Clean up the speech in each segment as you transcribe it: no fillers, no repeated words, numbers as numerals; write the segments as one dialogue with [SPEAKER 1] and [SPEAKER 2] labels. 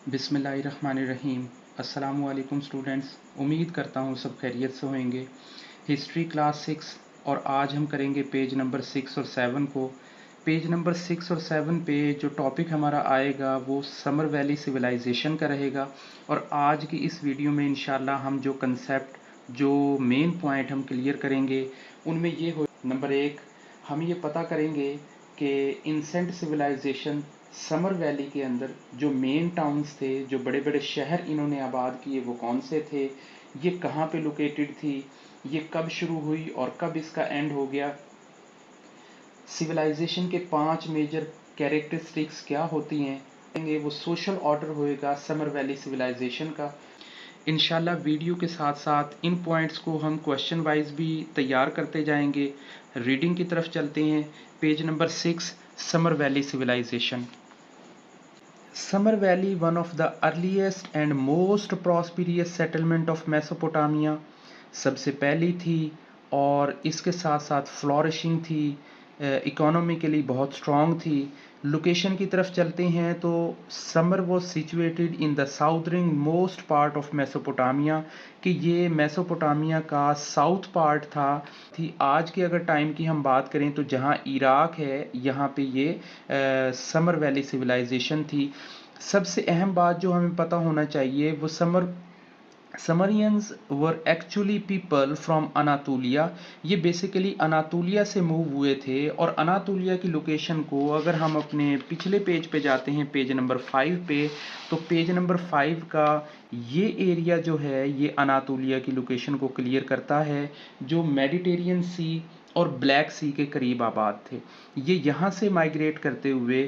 [SPEAKER 1] बिस्मिल्लाहिर्रहमानिर्रहीम। अस्सलामुअलैकुम स्टूडेंट्स, उम्मीद करता हूँ सब खैरियत से होंगे। हिस्ट्री क्लास 6 और आज हम करेंगे पेज नंबर 6 और 7 को। पेज नंबर 6 और 7 पे जो टॉपिक हमारा आएगा वो समर वैली सिविलाइजेशन का रहेगा। और आज की इस वीडियो में इंशाल्लाह हम जो कंसेप्ट जो मेन पॉइंट हम क्लियर करेंगे उनमें ये हो, नंबर 1 हम ये पता करेंगे कि इंसेंट सिविलाइजेशन समर वैली के अंदर जो मेन टाउन्स थे, जो बड़े बड़े शहर इन्होंने आबाद किए वो कौन से थे, ये कहाँ पे लोकेटेड थी, ये कब शुरू हुई और कब इसका एंड हो गया, सिविलाइजेशन के 5 मेजर कैरेक्टरिस्टिक्स क्या होती हैं, वो सोशल ऑर्डर होएगा समर वैली सिविलाइजेशन का। इंशाल्लाह वीडियो के साथ साथ इन पॉइंट्स को हम क्वेश्चन वाइज भी तैयार करते जाएंगे। रीडिंग की तरफ चलते हैं। Page number 6, Sumer valley civilisation. Sumer valley one of the earliest and most prosperous settlement of Mesopotamia, सबसे पहली थी और इसके साथ साथ फ्लॉरिशिंग थी, इकोनॉमिकली बहुत स्ट्रॉन्ग थी। लोकेशन की तरफ चलते हैं तो summer was situated in the southern most part of Mesopotamia, कि ये मेसोपोटामिया का साउथ पार्ट था। थी आज के अगर टाइम की हम बात करें तो जहाँ इराक है यहाँ पे ये समर वैली सिविलाइजेशन थी। सबसे अहम बात जो हमें पता होना चाहिए वो Sumerians were actually people from Anatolia. ये बेसिकली अनातोलिया से मूव हुए थे। और अनातोलिया की लोकेशन को अगर हम अपने पिछले पेज पे जाते हैं, पेज नंबर 5 पे, तो पेज नंबर 5 का ये एरिया जो है ये अनातोलिया की लोकेशन को क्लियर करता है, जो मेडिटेरियन सी और ब्लैक सी के करीब आबाद थे। ये यहाँ से माइग्रेट करते हुए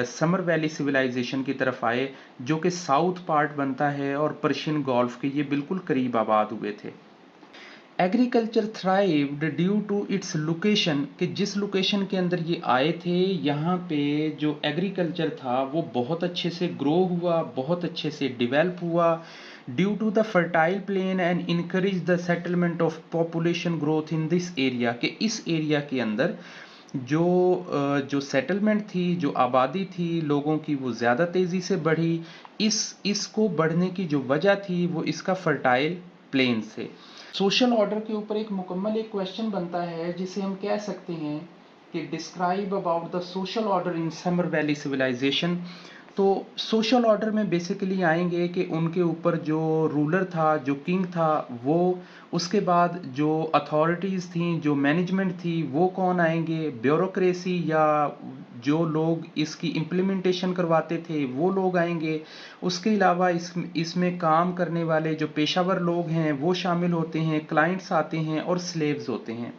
[SPEAKER 1] समर वैली सिविलाइजेशन की तरफ आए, जो कि साउथ पार्ट बनता है और पर्शियन गल्फ के ये बिल्कुल करीब आबाद हुए थे। Agriculture thrived due to its location, कि जिस लोकेशन के अंदर ये आए थे यहाँ पे जो एग्रीकल्चर था वो बहुत अच्छे से ग्रो हुआ, बहुत अच्छे से डेवलप हुआ, due to the fertile plain and encourage the settlement of population growth in this area, कि इस एरिया के अंदर जो सेटलमेंट थी, जो आबादी थी लोगों की, वो ज़्यादा तेज़ी से बढ़ी। इसको बढ़ने की जो वजह थी वो इसका फर्टाइल प्लेन से। सोशल ऑर्डर के ऊपर एक मुकम्मल एक क्वेश्चन बनता है जिसे हम कह सकते हैं कि describe about the social order in Sumer valley civilization. तो सोशल ऑर्डर में बेसिकली आएंगे कि उनके ऊपर जो रूलर था, जो किंग था वो, उसके बाद जो अथॉरिटीज़ थी, जो मैनेजमेंट थी वो कौन आएंगे, ब्यूरोक्रेसी या जो लोग इसकी इम्प्लीमेंटेशन करवाते थे वो लोग आएंगे। उसके अलावा इसमें काम करने वाले जो पेशावर लोग हैं वो शामिल होते हैं, क्लाइंट्स आते हैं और स्लेव्स होते हैं।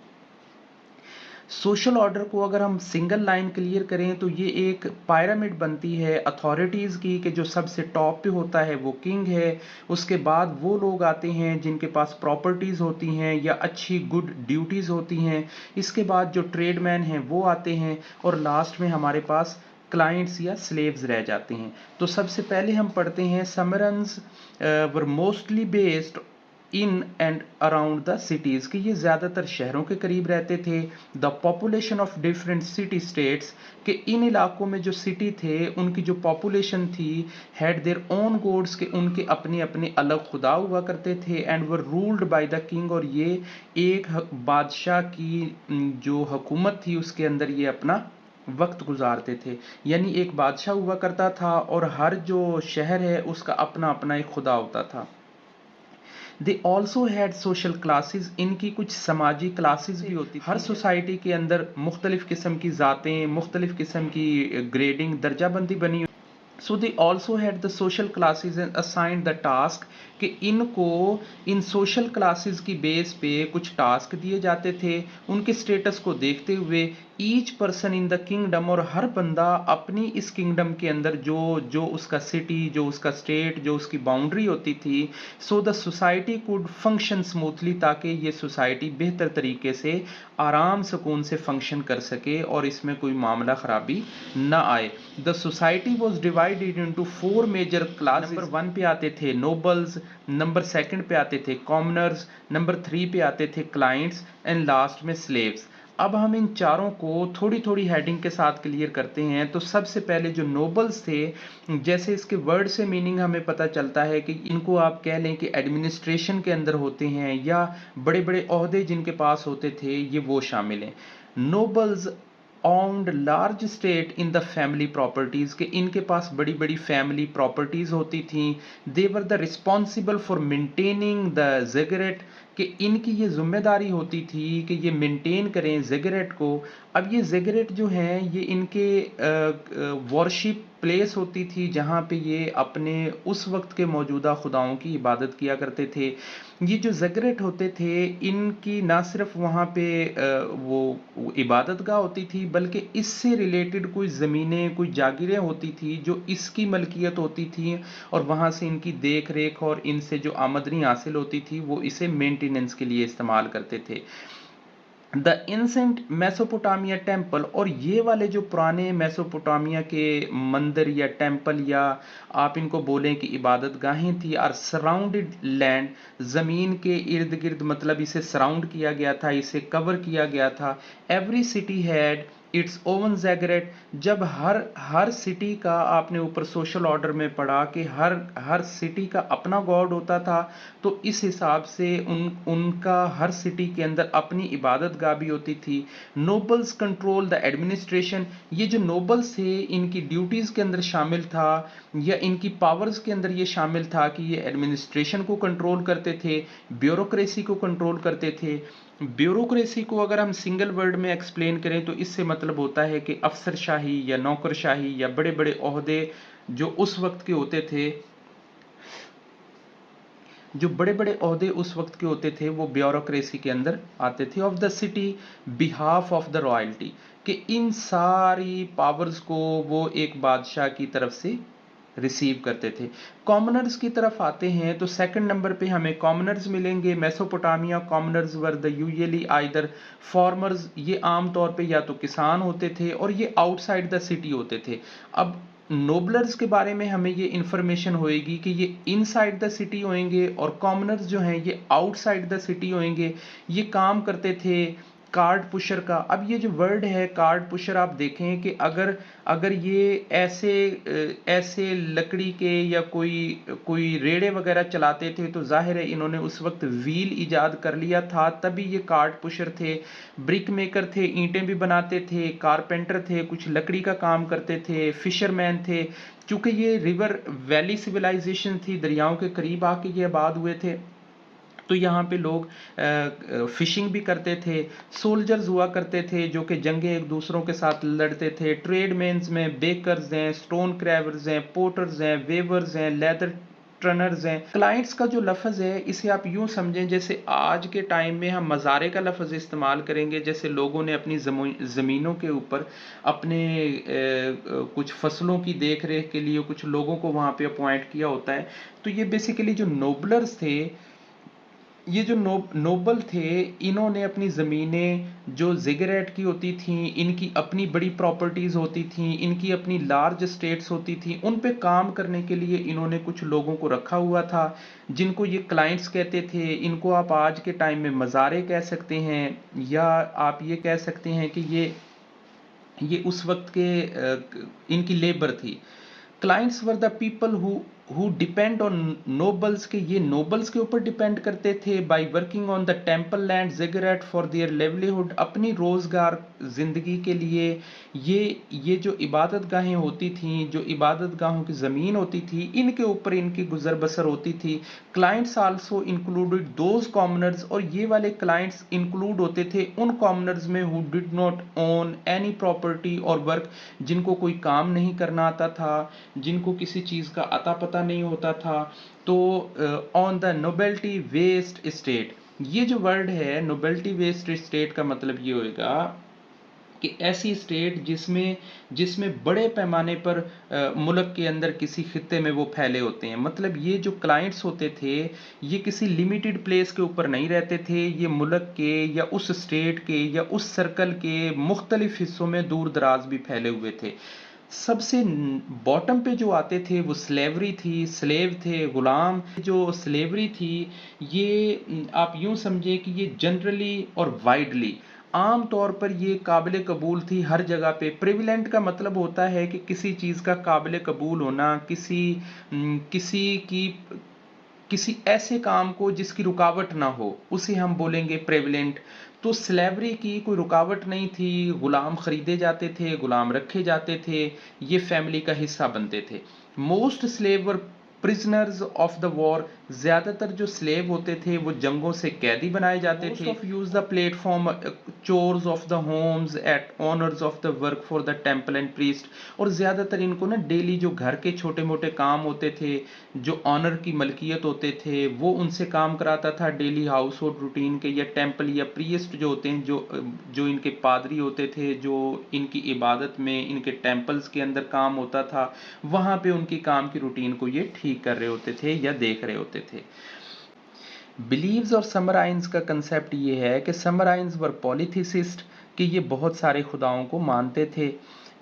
[SPEAKER 1] सोशल ऑर्डर को अगर हम सिंगल लाइन क्लियर करें तो ये एक पिरामिड बनती है अथॉरिटीज़ की, कि जो सबसे टॉप पे होता है वो किंग है। उसके बाद वो लोग आते हैं जिनके पास प्रॉपर्टीज़ होती हैं या अच्छी गुड ड्यूटीज़ होती हैं। इसके बाद जो ट्रेडमैन हैं वो आते हैं और लास्ट में हमारे पास क्लाइंट्स या स्लेव्स रह जाते हैं। तो सबसे पहले हम पढ़ते हैं Sumerians were mostly based in and around the cities, कि ये ज़्यादातर शहरों के करीब रहते थे। The population of different city states, कि इन इलाकों में जो सिटी थे उनकी जो पॉपुलेशन थी, हैड देयर ओन गॉड्स, के उनके अपने अपने अलग खुदा हुआ करते थे, and were ruled by the king, और ये एक बादशाह की जो हुकूमत थी उसके अंदर ये अपना वक्त गुजारते थे। यानी एक बादशाह हुआ करता था और हर जो शहर है उसका अपना अपना एक खुदा होता था। दे ऑल्सो हैड सोशल क्लासेस, इनकी कुछ समाजी क्लासेस भी होती थी। हर सोसाइटी के अंदर मुख्तलिफ किस्म की ज़ातें, मुख्तलिफ किस्म की ग्रेडिंग दर्जाबंदी बनी। So they also had the social classes and assigned the task, कि इनको इन सोशल क्लासेस की बेस पे कुछ टास्क दिए जाते थे उनके स्टेटस को देखते हुए। Each person in the kingdom, और हर बंदा अपनी इस किंगडम के अंदर जो जो उसका सिटी, जो उसका स्टेट, जो उसकी बाउंड्री होती थी, so the society could function smoothly, ताकि ये सोसाइटी बेहतर तरीके से आराम सुकून से फंक्शन कर सके और इसमें कोई मामला ख़राबी ना आए। The society was divided into 4 major class. Number 1 पे आते थे नोबल्स, नंबर 2 पे आते थे कॉमनर्स, नंबर 3 पे आते थे क्लाइंट्स एंड लास्ट में स्लेव्स। अब हम इन चारों को थोड़ी थोड़ी हेडिंग के साथ क्लियर करते हैं। तो सबसे पहले जो नोबल्स थे, जैसे इसके वर्ड से मीनिंग हमें पता चलता है कि इनको आप कह लें कि एडमिनिस्ट्रेशन के अंदर होते हैं या बड़े बड़े ओहदे जिनके पास होते थे, ये वो शामिल हैं। Nobles owned large state in the family properties, के इनके पास बड़ी बड़ी फैमिली प्रॉपर्टीज होती थी। They were the responsible for maintaining the ziggurat, कि इनकी ये जिम्मेदारी होती थी कि ये मेंटेन करें ज़िगरेट को। अब ये ज़िगरेट जो है ये इनके वर्शिप प्लेस होती थी जहाँ पे ये अपने उस वक्त के मौजूदा खुदाओं की इबादत किया करते थे। ये जो ज़िगरेट होते थे इनकी ना सिर्फ वहाँ पे वो इबादत गाह होती थी, बल्कि इससे रिलेटेड कोई ज़मीनें, कोई जागीरें होती थी जो इसकी मलकियत होती थी, और वहाँ से इनकी देख रेख और इनसे जो आमदनी हासिल होती थी वो इसे मेंटेनेंस के लिए इस्तेमाल करते थे। द एंसेंट मेसोपोटामिया टेम्पल, और ये वाले जो पुराने मेसोपोटामिया के मंदिर या टेम्पल या आप इनको बोलें कि इबादत गाहें थी, आर सराउंडेड लैंड, ज़मीन के इर्द गिर्द, मतलब इसे सराउंड किया गया था, इसे कवर किया गया था। Every city had its own ziggurat, जब हर सिटी का आपने ऊपर सोशल ऑर्डर में पढ़ा कि हर सिटी का अपना गॉड होता था, तो इस हिसाब से उनका हर सिटी के अंदर अपनी इबादत गाह भी होती थी। नोबल्स कंट्रोल द एडमिनिस्ट्रेशन, ये जो नोबल्स थे इनकी ड्यूटीज़ के अंदर शामिल था या इनकी पावर्स के अंदर ये शामिल था कि ये एडमिनिस्ट्रेशन को कंट्रोल करते थे, ब्यूरोक्रेसी को कंट्रोल करते थे। ब्यूरोक्रेसी को अगर हम सिंगल वर्ड में एक्सप्लेन करें तो इससे मतलब होता है कि अफसरशाही या नौकरशाही या बड़े बड़े ओहदे जो उस वक्त के होते थे, जो बड़े बड़े ओहदे उस वक्त के होते थे वो ब्यूरोक्रेसी के अंदर आते थे। Of the city behalf of the royalty, कि इन सारी पावर्स को वो एक बादशाह की तरफ से रिसीव करते थे। कॉमनर्स की तरफ आते हैं तो सेकंड नंबर पे हमें कॉमनर्स मिलेंगे। Mesopotamia commoners were the usually either farmers, ये आम तौर पे या तो किसान होते थे और ये आउटसाइड द सिटी होते थे। अब नोबलर्स के बारे में हमें ये इंफॉर्मेशन होएगी कि ये इनसाइड द सिटी होंगे और कॉमनर्स जो हैं ये आउटसाइड द सिटी होंगे। ये काम करते थे कार्ड पुशर का। अब ये जो वर्ड है कार्ड पुशर, आप देखें कि अगर अगर ये ऐसे लकड़ी के या कोई रेड़े वगैरह चलाते थे तो जाहिर है इन्होंने उस वक्त व्हील इजाद कर लिया था, तभी ये कार्ड पुशर थे। ब्रिक मेकर थे, ईंटें भी बनाते थे, कारपेंटर थे, कुछ लकड़ी का काम करते थे, फिशरमैन थे। चूंकि ये रिवर वैली सिविलाइजेशन थी, दरियाओं के करीब आके ये आबाद हुए थे, तो यहाँ पे लोग फिशिंग भी करते थे। सोल्जर्स हुआ करते थे जो कि जंगें एक दूसरों के साथ लड़ते थे। ट्रेडमेन्स में बेकर्स हैं, स्टोन क्रैवर्स हैं, पोटर्स हैं, वेवर्स हैं, लेदर टर्नर्स हैं। क्लाइंट्स का जो लफ्ज़ है इसे आप यूँ समझें जैसे आज के टाइम में हम मज़ारे का लफ्ज़ इस्तेमाल करेंगे, जैसे लोगों ने अपनी ज़मीनों के ऊपर अपने कुछ फसलों की देख रेख के लिए कुछ लोगों को वहाँ पे अपॉइंट किया होता है। तो ये बेसिकली जो नोबलर्स थे, ये जो नोबल थे, इन्होंने अपनी ज़मीनें जो ज़िगरेट की होती थी, इनकी अपनी बड़ी प्रॉपर्टीज़ होती थी, इनकी अपनी लार्ज स्टेट्स होती थी, उन पे काम करने के लिए इन्होंने कुछ लोगों को रखा हुआ था जिनको ये क्लाइंट्स कहते थे। इनको आप आज के टाइम में मज़ारे कह सकते हैं या आप ये कह सकते हैं कि ये उस वक्त के इनकी लेबर थी। Clients were the people who depend on nobles, के ये नोबल्स के ऊपर डिपेंड करते थे by working on the temple land ziggurat for their livelihood, अपनी रोज़गार ज़िंदगी के लिए। ये जो इबादत गाहें होती थीं, जो इबादत गाहों की ज़मीन होती थी, इनके ऊपर इनकी गुजर बसर होती थी। Clients also included those commoners, और ये वाले क्लाइंट्स इंक्लूड होते थे उन कॉमनर्स में who did not own any property और वर्क, जिनको कोई काम नहीं करना आता था, जिनको किसी चीज़ का अता पता नहीं होता था। तो on the nobility west state, ये जो वर्ड है नोबेल्टी वेस्ट स्टेट का मतलब ये होगा कि ऐसी स्टेट जिसमें बड़े पैमाने पर मुल्क के अंदर किसी खित्ते में वो फैले होते हैं। मतलब ये जो क्लाइंट्स होते थे ये किसी लिमिटेड प्लेस के ऊपर नहीं रहते थे, ये मुल्क के या उस स्टेट के या उस सर्कल के मुख्तलिफ हिस्सों में दूर दराज भी फैले हुए थे। सबसे बॉटम पे जो आते थे वो स्लेवरी थी, स्लेव थे, गुलाम। जो स्लेवरी थी ये आप यूं समझे कि ये जनरली और वाइडली आम तौर पर ये काबिल कबूल थी हर जगह पे। प्रेविलेंट का मतलब होता है कि किसी चीज़ का काबिल कबूल होना, किसी की किसी ऐसे काम को जिसकी रुकावट ना हो, उसे हम बोलेंगे प्रेविलेंट। तो स्लेवरी की कोई रुकावट नहीं थी, गुलाम खरीदे जाते थे, गुलाम रखे जाते थे, ये फैमिली का हिस्सा बनते थे। Most slave were prisoners of the war, ज़्यादातर जो स्लेव होते थे वो जंगों से कैदी बनाए जाते थे। Of use the platform chores of the homes at honours of the work for the temple and priest, और ज़्यादातर इनको ना डेली जो घर के छोटे मोटे काम होते थे, जो ऑनर की मलकियत होते थे, वो उनसे काम कराता था डेली हाउस होल्ड रूटीन के, या टेम्पल या प्रीस्ट जो होते हैं, जो इनके पादरी होते थे, जो इनकी इबादत में इनके टेम्पल्स के अंदर काम होता था, वहाँ पे उनकी काम की रूटीन को ये ठीक कर रहे होते थे या देख रहे होते थे। बिलीव्स और समराइंस का कंसेप्ट ये है कि समराइंस वर पॉलीथिसिस्ट, कि ये बहुत सारे खुदाओं को मानते थे,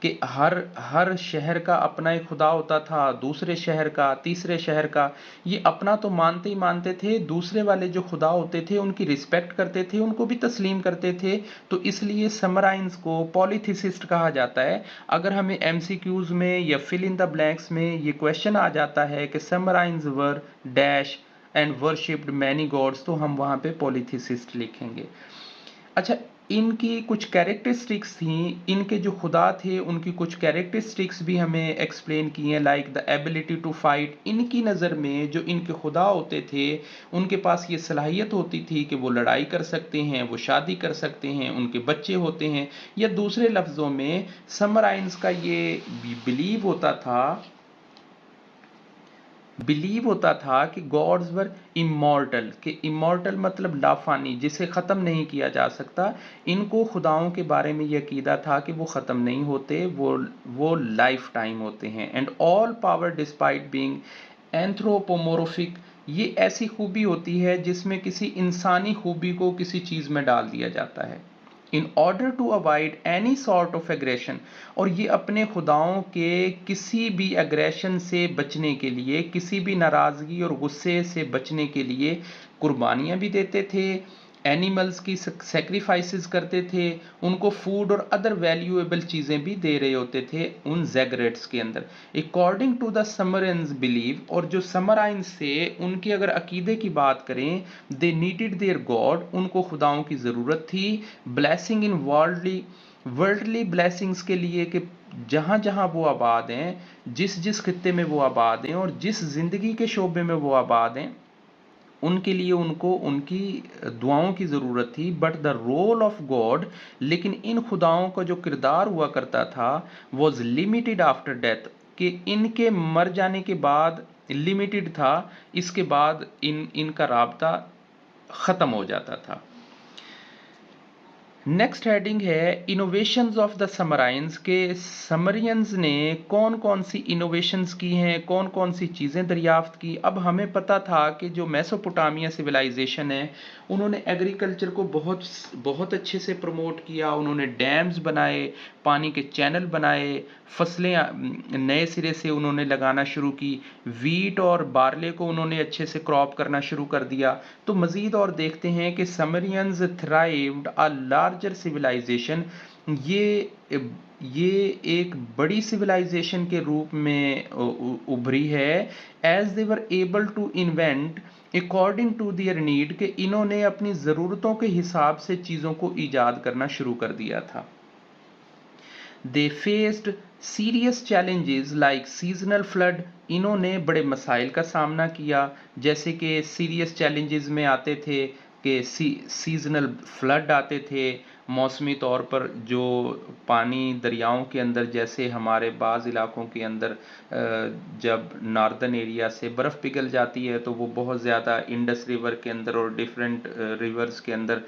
[SPEAKER 1] कि हर शहर का अपना एक खुदा होता था, दूसरे शहर का, तीसरे शहर का। ये अपना तो मानते ही मानते थे, दूसरे वाले जो खुदा होते थे उनकी रिस्पेक्ट करते थे, उनको भी तस्लीम करते थे। तो इसलिए समराइंस को पॉलीथिसिस्ट कहा जाता है। अगर हमें एमसीक्यूज में या फिल इन द ब्लैंक्स में ये क्वेश्चन आ जाता है कि Sumerians were dash and worshipped many gods, तो हम वहाँ पे पॉलीथिसिस्ट लिखेंगे। अच्छा, इनकी कुछ कैरेक्टरिस्टिक्स थी, इनके जो खुदा थे उनकी कुछ कैरेक्टरिस्टिक्स भी हमें एक्सप्लेन की हैं, like the ability to fight. इनकी नज़र में जो इनके खुदा होते थे, उनके पास ये सलाहियत होती थी कि वो लड़ाई कर सकते हैं, वो शादी कर सकते हैं, उनके बच्चे होते हैं। या दूसरे लफ्ज़ों में समराइंस का ये बिलीव होता था कि गॉड्स वर इमॉर्टल, कि इमॉर्टल मतलब लाफानी, जिसे ख़त्म नहीं किया जा सकता। इनको खुदाओं के बारे में यह अकीदा था कि वो ख़त्म नहीं होते, वो लाइफ टाइम होते हैं। And all power despite being anthropomorphic, ये ऐसी खूबी होती है जिसमें किसी इंसानी खूबी को किसी चीज़ में डाल दिया जाता है। In order to avoid any sort of aggression, और ये अपने खुदाओं के किसी भी एग्रेशन से बचने के लिए, किसी भी नाराज़गी और गुस्से से बचने के लिए कुर्बानियाँ भी देते थे, एनिमल्स की सेक्रीफाइसेस करते थे, उनको फूड और अदर वैल्यूएबल चीज़ें भी दे रहे होते थे उन जैगरेट्स के अंदर। अकॉर्डिंग टू द समराइंस बिलीव, और जो समराइंस से उनके अगर अकीदे की बात करें, दे नीडेड देयर गॉड, उनको खुदाओं की ज़रूरत थी, ब्लेसिंग इन वर्ल्डली ब्लेसिंग्स के लिए, कि जहाँ जहाँ वो आबाद हैं, जिस जिस खित्ते में वो आबाद हैं और जिस ज़िंदगी के शोबे में वो आबाद हैं, उनके लिए उनको उनकी दुआओं की ज़रूरत थी। But the role of God, लेकिन इन खुदाओं का जो किरदार हुआ करता था, वॉज लिमिटेड आफ्टर डेथ, कि इनके मर जाने के बाद लिमिटेड था, इसके बाद इनका राब्ता ख़त्म हो जाता था। नेक्स्ट हेडिंग है इनोवेशंस ऑफ द समराइंस, के समरियंस ने कौन कौन सी इनोवेशंस की हैं, कौन कौन सी चीज़ें दरियाफ्त की। अब हमें पता था कि जो मेसोपोटामिया सिविलाइजेशन है, उन्होंने एग्रीकल्चर को बहुत बहुत अच्छे से प्रमोट किया, उन्होंने डैम्स बनाए, पानी के चैनल बनाए, फसलें नए सिरे से उन्होंने लगाना शुरू की, वीट और बार्ले को उन्होंने अच्छे से क्रॉप करना शुरू कर दिया। तो मज़ीद और देखते हैं कि Sumerians thrived a larger civilization, ये एक बड़ी सिविलाइजेशन के रूप में उभरी है, as they were able to invent according to their need, कि इन्होंने अपनी ज़रूरतों के हिसाब से चीज़ों को ईजाद करना शुरू कर दिया था। दे faced serious challenges like seasonal flood, इन्होंने बड़े मसाइल का सामना किया, जैसे कि सीरियस चैलेंजेस में आते थे कि सीजनल फ्लड आते थे, मौसमी तौर पर जो पानी दरियाओं के अंदर, जैसे हमारे बाज़ इलाकों के अंदर जब नॉर्दर्न एरिया से बर्फ़ पिघल जाती है, तो वो बहुत ज़्यादा इंडस रिवर के अंदर और डिफरेंट रिवर्स के अंदर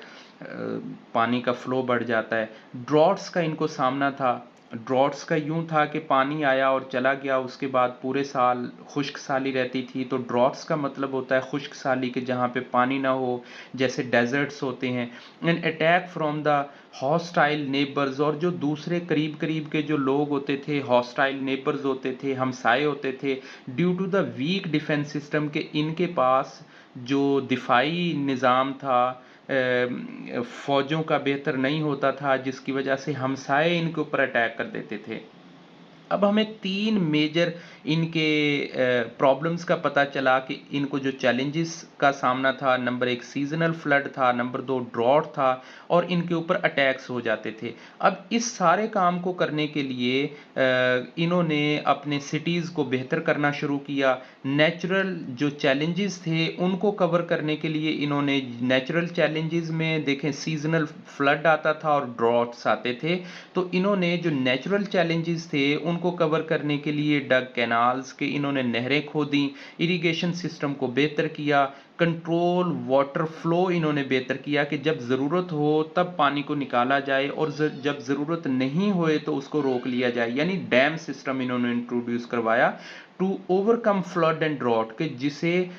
[SPEAKER 1] पानी का फ़्लो बढ़ जाता है। ड्रॉट्स का इनको सामना था। ड्रॉट्स का यूं था कि पानी आया और चला गया, उसके बाद पूरे साल खुश्क साली रहती थी। तो ड्रॉट्स का मतलब होता है खुश्क साली, के जहाँ पे पानी ना हो, जैसे डेजर्ट्स होते हैं। And attack from the hostile neighbours, और जो दूसरे करीब करीब के जो लोग होते थे, हॉस्टाइल नेबर्स होते थे, हमसाए होते थे, due to the weak defence system, के इनके पास जो दिफाई निज़ाम था, फ़ौजों का बेहतर नहीं होता था, जिसकी वजह से हमसाए इनके ऊपर अटैक कर देते थे। अब हमें 3 मेजर इनके प्रॉब्लम्स का पता चला कि इनको जो चैलेंजेस का सामना था, नंबर 1 सीज़नल फ्लड था, नंबर 2 ड्रॉट था और इनके ऊपर अटैक्स हो जाते थे। अब इस सारे काम को करने के लिए इन्होंने अपने सिटीज़ को बेहतर करना शुरू किया। नेचुरल जो चैलेंजेस थे उनको कवर करने के लिए इन्होंने नेचुरल चैलेंजेस में देखें सीज़नल फ्लड आता था और ड्रॉट्स आते थे। तो इन्होंने जो नेचुरल चैलेंजेस थे उनको कवर करने के लिए डग कैनाल्स के इन्होंने नहरें खोदी, इरिगेशन सिस्टम को बेहतर किया, कंट्रोल वाटर फ्लो इन्होंने बेहतर किया कि जब ज़रूरत हो तब पानी को निकाला जाए और जब ज़रूरत नहीं होए तो उसको रोक लिया जाए, यानी डैम सिस्टम इन्होंने इंट्रोड्यूस करवाया to overcome flood and drought, के जिसे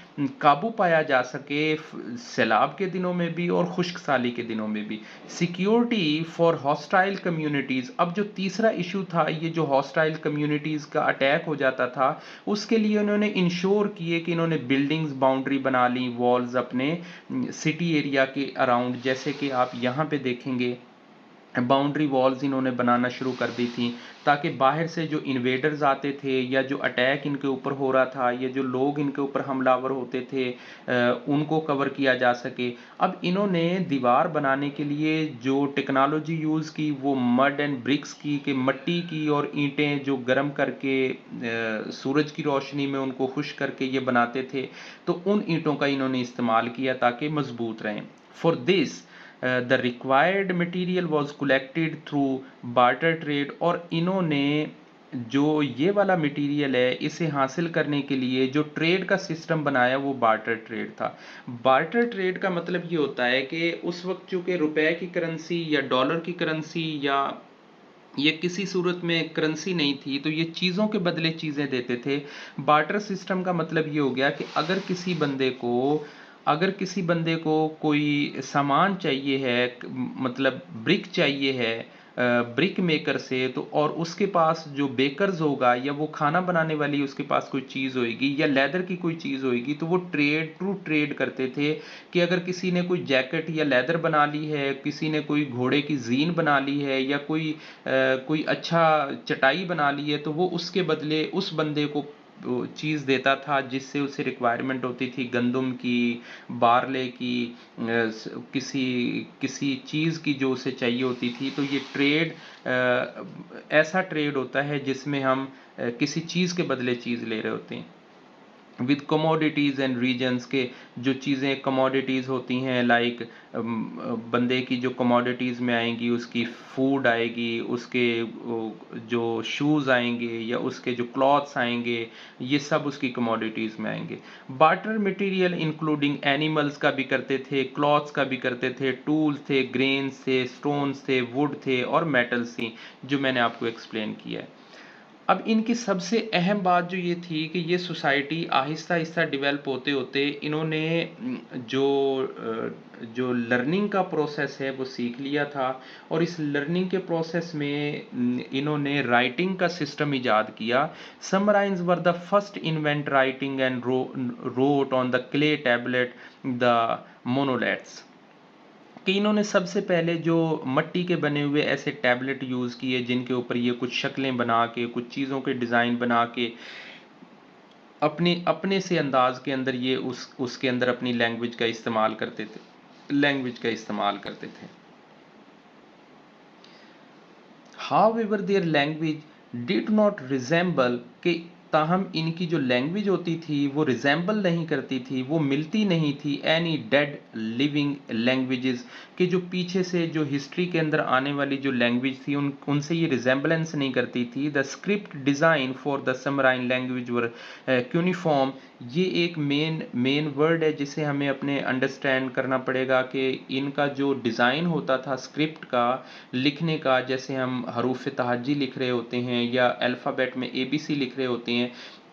[SPEAKER 1] काबू पाया जा सके सैलाब के दिनों में भी और खुश्क साली के दिनों में भी। सिक्योरिटी फॉर हॉस्टाइल कम्युनिटीज़, अब जो तीसरा इशू था, ये जो हॉस्टाइल कम्युनिटीज़ का अटैक हो जाता था, उसके लिए उन्होंने इंश्योर किए कि इन्होंने बिल्डिंग्स बाउंड्री बना ली, वॉल्स अपने सिटी एरिया के अराउंड, जैसे कि आप यहाँ पे देखेंगे बाउंड्री वॉल्स इन्होंने बनाना शुरू कर दी थी, ताकि बाहर से जो इन्वेडर्स आते थे या जो अटैक इनके ऊपर हो रहा था या जो लोग इनके ऊपर हमलावर होते थे उनको कवर किया जा सके। अब इन्होंने दीवार बनाने के लिए जो टेक्नोलॉजी यूज़ की वो मड एंड ब्रिक्स की, कि मट्टी की और ईंटें जो गर्म करके सूरज की रोशनी में उनको खुश करके ये बनाते थे, तो उन ईंटों का इन्होंने इस्तेमाल किया ताकि मजबूत रहें। For this the required material was collected through barter trade, और इन्होंने जो ये वाला मटेरियल है इसे हासिल करने के लिए जो ट्रेड का सिस्टम बनाया वो बार्टर ट्रेड था। बार्टर ट्रेड का मतलब ये होता है कि उस वक्त चूंकि रुपए की करेंसी या डॉलर की करेंसी या ये किसी सूरत में करेंसी नहीं थी, तो ये चीज़ों के बदले चीज़ें देते थे। बार्टर सिस्टम का मतलब ये हो गया कि अगर किसी बंदे को कोई सामान चाहिए है, मतलब ब्रिक चाहिए है ब्रिक मेकर से, तो और उसके पास जो बेकर्स होगा या वो खाना बनाने वाली उसके पास कोई चीज़ होगी या लेदर की कोई चीज़ होगी, तो वो ट्रू ट्रेड करते थे कि अगर किसी ने कोई जैकेट या लेदर बना ली है, किसी ने कोई घोड़े की जीन बना ली है या कोई अच्छा चटाई बना ली है, तो वो उसके बदले उस बंदे को चीज़ देता था जिससे उसे रिक्वायरमेंट होती थी गंदम की, बारले की, किसी किसी चीज़ की जो उसे चाहिए होती थी। तो ये ट्रेड ऐसा ट्रेड होता है जिसमें हम किसी चीज़ के बदले चीज़ ले रहे होते हैं। विद कमोडिटीज़ एंड रीजन्स, के जो चीज़ें कमोडिटीज़ होती हैं लाइक बंदे की जो कमोडिटीज़ में आएंगी, उसकी फूड आएगी, उसके जो शूज़ आएंगे या उसके जो क्लॉथ्स आएंगे, ये सब उसकी कमोडिटीज़ में आएंगे। बार्टर मटेरियल इंक्लूडिंग एनिमल्स का भी करते थे, क्लॉथ्स का भी करते थे, टूल्स थे, ग्रेन्स थे, स्टोन्स थे, वुड थे और मेटल्स थी, जो मैंने आपको एक्सप्लेन किया है। अब इनकी सबसे अहम बात जो ये थी कि ये सोसाइटी आहिस्ता आहिस्ता डेवलप होते होते इन्होंने जो लर्निंग का प्रोसेस है वो सीख लिया था, और इस लर्निंग के प्रोसेस में इन्होंने राइटिंग का सिस्टम इजाद किया। Sumerians were the first invent writing and wrote on the clay tablet the monoliths, कि इन्होंने सबसे पहले जो मट्टी के बने हुए ऐसे टैबलेट यूज़ किए जिनके ऊपर ये कुछ शक्लें बना के, कुछ चीज़ों के डिज़ाइन बना के अपने अपने से अंदाज के अंदर ये उसके अंदर अपनी लैंग्वेज का इस्तेमाल करते थे। However, their language did not resemble, कि ताहम इनकी जो लैंग्वेज होती थी वो रिजेंबल नहीं करती थी, वो मिलती नहीं थी एनी डेड लिविंग लैंग्वेजेस, कि जो पीछे से जो हिस्ट्री के अंदर आने वाली जो लैंग्वेज थी उनसे ये रिजेंबलेंस नहीं करती थी। The script design for the Sumerian language were cuneiform, ये एक मेन वर्ड है जिसे हमें अपने अंडरस्टैंड करना पड़ेगा कि इनका जो डिज़ाइन होता था स्क्रिप्ट का लिखने का, जैसे हम हरूफ तहज्जी लिख रहे होते हैं या अल्फ़ाबेट में ABC लिख रहे होते हैं,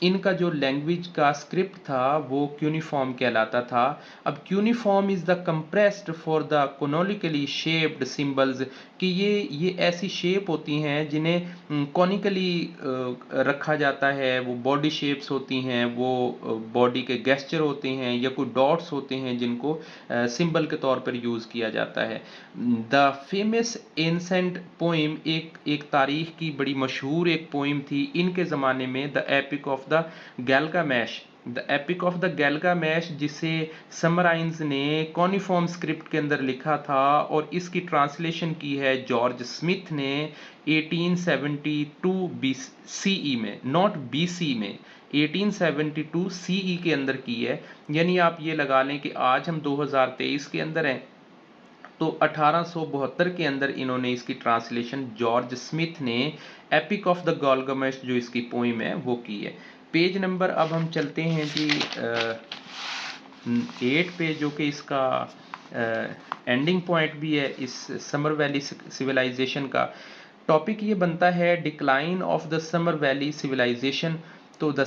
[SPEAKER 1] इनका जो लैंग्वेज का स्क्रिप्ट था वो क्यूनिफॉर्म कहलाता था। अब cuneiform is the compressed for the canonically shaped symbols, कि ये ऐसी शेप होती हैं जिन्हें कॉनिकली रखा जाता है, वो बॉडी शेप्स होती हैं, वो बॉडी के गेस्चर होते हैं या कोई डॉट्स होते हैं जिनको सिंबल के तौर पर यूज़ किया जाता है। द फेमस एंसेंट पोइम, एक तारीख की बड़ी मशहूर एक पोइम थी इनके ज़माने में, the epic of the Gilgamesh. The epic of the Gilgamesh, जिसे समराइंस ने कॉनिफॉर्म स्क्रिप्ट के अंदर लिखा था और इसकी ट्रांसलेशन की है जॉर्ज स्मिथ ने 1872 CE में, नॉट BC में, 1872 CE के अंदर की है। यानी आप ये लगा लें कि आज हम 2023 के अंदर हैं, तो 1872 के अंदर इन्होंने इसकी ट्रांसलेशन जॉर्ज स्मिथ ने एपिक ऑफ द गॉल्गामेश जो इसकी पोइम है वो की है। पेज नंबर अब हम चलते हैं जी 8 पे, जो कि इसका एंडिंग पॉइंट भी है इस समर वैली सिविलाइजेशन का। टॉपिक ये बनता है decline of the Sumer valley civilization. तो the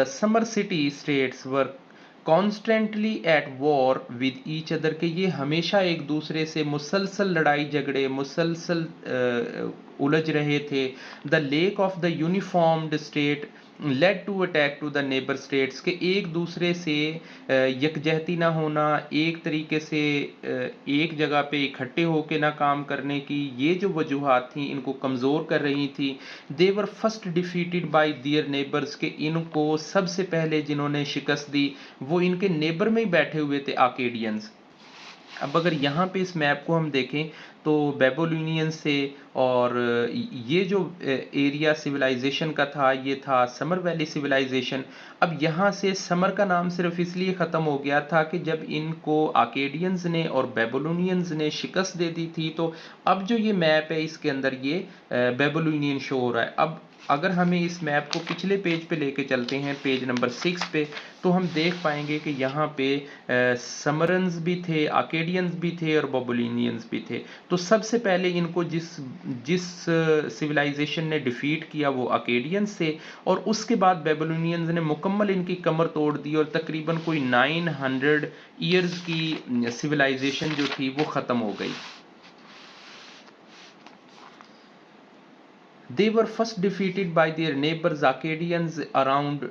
[SPEAKER 1] Sumer city states were constantly at war with each other, के ये हमेशा एक दूसरे से मुसलसल लड़ाई झगड़े, मुसलसल उलझ रहे थे। The lack of the uniformed state led to attack to the neighbour states, के एक दूसरे से यकजहती ना होना, एक तरीके से एक जगह पे इकट्ठे होकर ना काम करने की, ये जो वजूहात थी इनको कमज़ोर कर रही थी। They were first defeated by their neighbours, के इनको सबसे पहले जिन्होंने शिकस्त दी वो इनके नेबर में ही बैठे हुए थे, आर्केडियंस। अब अगर यहाँ पे इस मैप को हम देखें तो बेबोलिनियन से, और ये जो एरिया सिविलाइजेशन का था ये था समर वैली सिविलाइजेशन। अब यहाँ से समर का नाम सिर्फ इसलिए ख़त्म हो गया था कि जब इनको आर्केडियंस ने और बेबोलिनियंस ने शिकस्त दे दी थी, तो अब जो ये मैप है इसके अंदर ये बेबोलिनियन शो हो रहा है। अब अगर हमें इस मैप को पिछले पेज पे लेके चलते हैं, पेज नंबर 6 पे, तो हम देख पाएंगे कि यहाँ पे समरन्स भी थे, आर्केडियंस भी थे और बबुलिनियंस भी थे। तो सबसे पहले इनको जिस सिविलाइजेशन ने डिफीट किया वो आर्केडियंस थे, और उसके बाद बेबुलिनियंस ने मुकम्मल इनकी कमर तोड़ दी और तकरीबन कोई 900 ईयर्स की सिविलाइजेशन जो थी वो ख़त्म हो गई। They were first defeated by their neighbors Akkadians around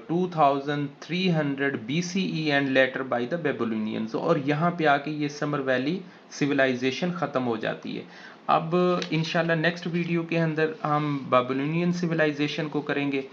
[SPEAKER 1] 2300 BCE and later by the Babylonians, और यहाँ पे आके ये समर वैली सिविलाइजेशन ख़त्म हो जाती है। अब इंशाल्लाह नेक्स्ट वीडियो के अंदर हम बेबीलोनियन सिविलाइजेशन को करेंगे।